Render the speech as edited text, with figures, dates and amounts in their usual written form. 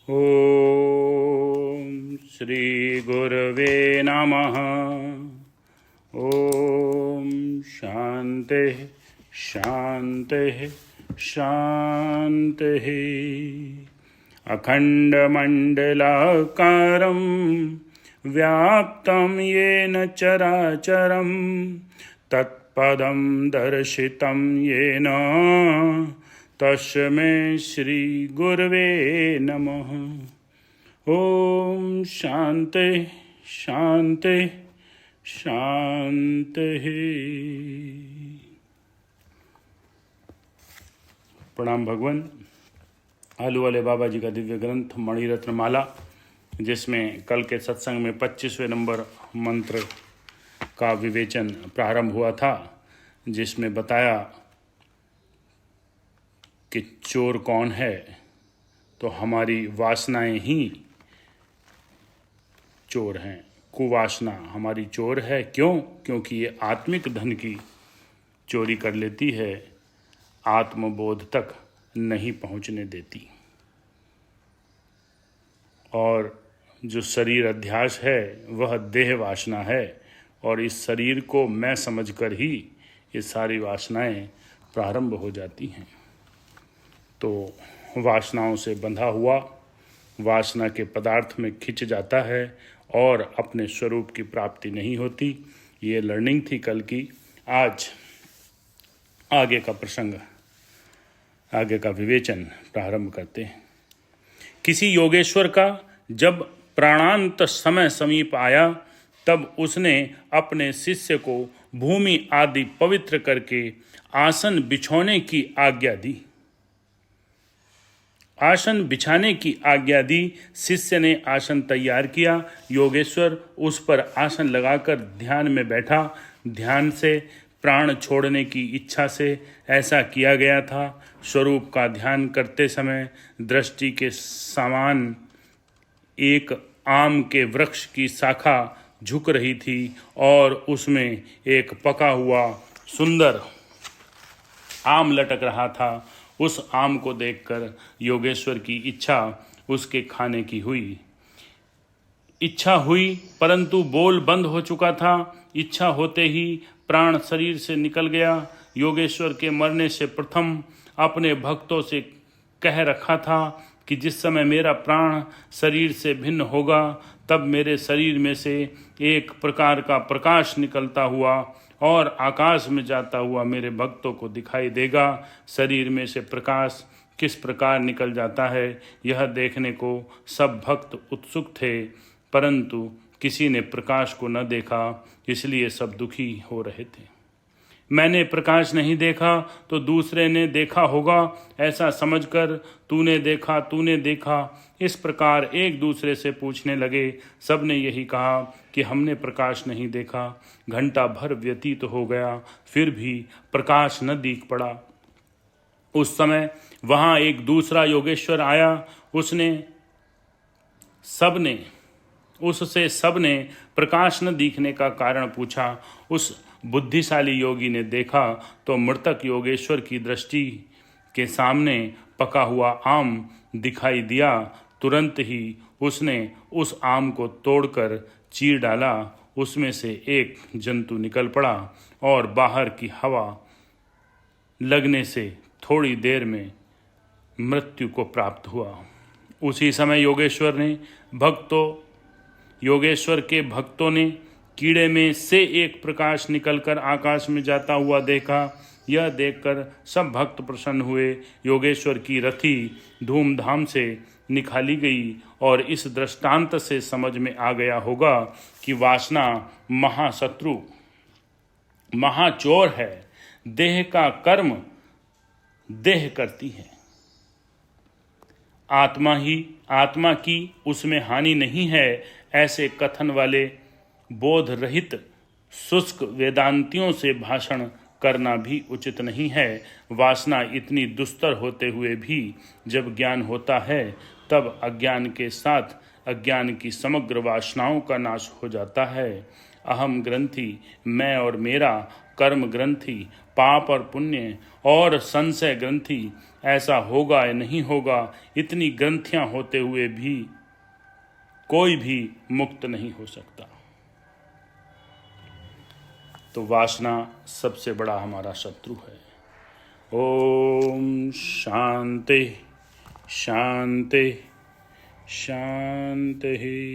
ओम श्री गुरवे नमः। ओम शांति शांति शांति। अखंडमंडलाकारं व्याप्तं येन चराचरं तत्पदं दर्शितं येन तस्मै श्री गुरवे नमः। ओम शांति शांति शांति। प्रणाम भगवान। आलू वाले बाबा जी का दिव्य ग्रंथ मणिरत्न माला, जिसमें कल के सत्संग में 25वें नंबर मंत्र का विवेचन प्रारंभ हुआ था, जिसमें बताया कि चोर कौन है। तो हमारी वासनाएं ही चोर हैं। कुवासना हमारी चोर है। क्यों? क्योंकि ये आत्मिक धन की चोरी कर लेती है, आत्मबोध तक नहीं पहुंचने देती। और जो शरीर अध्यास है वह देह वासना है, और इस शरीर को मैं समझकर ही ये सारी वासनाएं प्रारंभ हो जाती हैं। तो वासनाओं से बंधा हुआ वासना के पदार्थ में खिंच जाता है और अपने स्वरूप की प्राप्ति नहीं होती। ये लर्निंग थी कल की। आज आगे का प्रसंग, आगे का विवेचन प्रारंभ करते हैं। किसी योगेश्वर का जब प्राणांत समय समीप आया, तब उसने अपने शिष्य को भूमि आदि पवित्र करके आसन बिछाने की आज्ञा दी। आसन बिछाने की आज्ञा दी। शिष्य ने आसन तैयार किया। योगेश्वर उस पर आसन लगाकर ध्यान में बैठा। ध्यान से प्राण छोड़ने की इच्छा से ऐसा किया गया था। स्वरूप का ध्यान करते समय दृष्टि के समान एक आम के वृक्ष की शाखा झुक रही थी और उसमें एक पका हुआ सुंदर आम लटक रहा था। उस आम को देखकर योगेश्वर की इच्छा उसके खाने की हुई। इच्छा हुई, परंतु बोल बंद हो चुका था। इच्छा होते ही प्राण शरीर से निकल गया। योगेश्वर के मरने से प्रथम अपने भक्तों से कह रखा था कि जिस समय मेरा प्राण शरीर से भिन्न होगा, तब मेरे शरीर में से एक प्रकार का प्रकाश निकलता हुआ और आकाश में जाता हुआ मेरे भक्तों को दिखाई देगा। शरीर में से प्रकाश किस प्रकार निकल जाता है, यह देखने को सब भक्त उत्सुक थे, परंतु किसी ने प्रकाश को न देखा, इसलिए सब दुखी हो रहे थे। मैंने प्रकाश नहीं देखा तो दूसरे ने देखा होगा, ऐसा समझकर तूने देखा, इस प्रकार एक दूसरे से पूछने लगे। सब ने यही कहा कि हमने प्रकाश नहीं देखा। घंटा भर व्यतीत हो गया, फिर भी प्रकाश न दिख पड़ा। उस समय वहाँ एक दूसरा योगेश्वर आया। उससे सबने प्रकाश न दिखने का कारण पूछा। उस बुद्धिशाली योगी ने देखा तो मृतक योगेश्वर की दृष्टि के सामने पका हुआ आम दिखाई दिया। तुरंत ही उसने उस आम को तोड़कर चीर डाला। उसमें से एक जंतु निकल पड़ा और बाहर की हवा लगने से थोड़ी देर में मृत्यु को प्राप्त हुआ। उसी समय योगेश्वर के भक्तों ने कीड़े में से एक प्रकाश निकलकर आकाश में जाता हुआ देखा। यह देखकर सब भक्त प्रसन्न हुए। योगेश्वर की रथी धूमधाम से निकाली गई और इस दृष्टांत से समझ में आ गया होगा कि वासना महाशत्रु महाचोर है। देह का कर्म देह करती है। आत्मा की उसमें हानि नहीं है, ऐसे कथन वाले बोध रहित शुष्क वेदांतियों से भाषण करना भी उचित नहीं है। वासना इतनी दुस्तर होते हुए भी जब ज्ञान होता है, तब अज्ञान के साथ अज्ञान की समग्र वासनाओं का नाश हो जाता है। अहम ग्रंथि, मैं और मेरा, कर्म ग्रंथि, पाप और पुण्य और संशय ग्रंथि, ऐसा होगा या नहीं होगा, इतनी ग्रंथियां होते हुए भी कोई भी मुक्त नहीं हो सकता। तो वासना सबसे बड़ा हमारा शत्रु है। ओम शांति शांति शांति।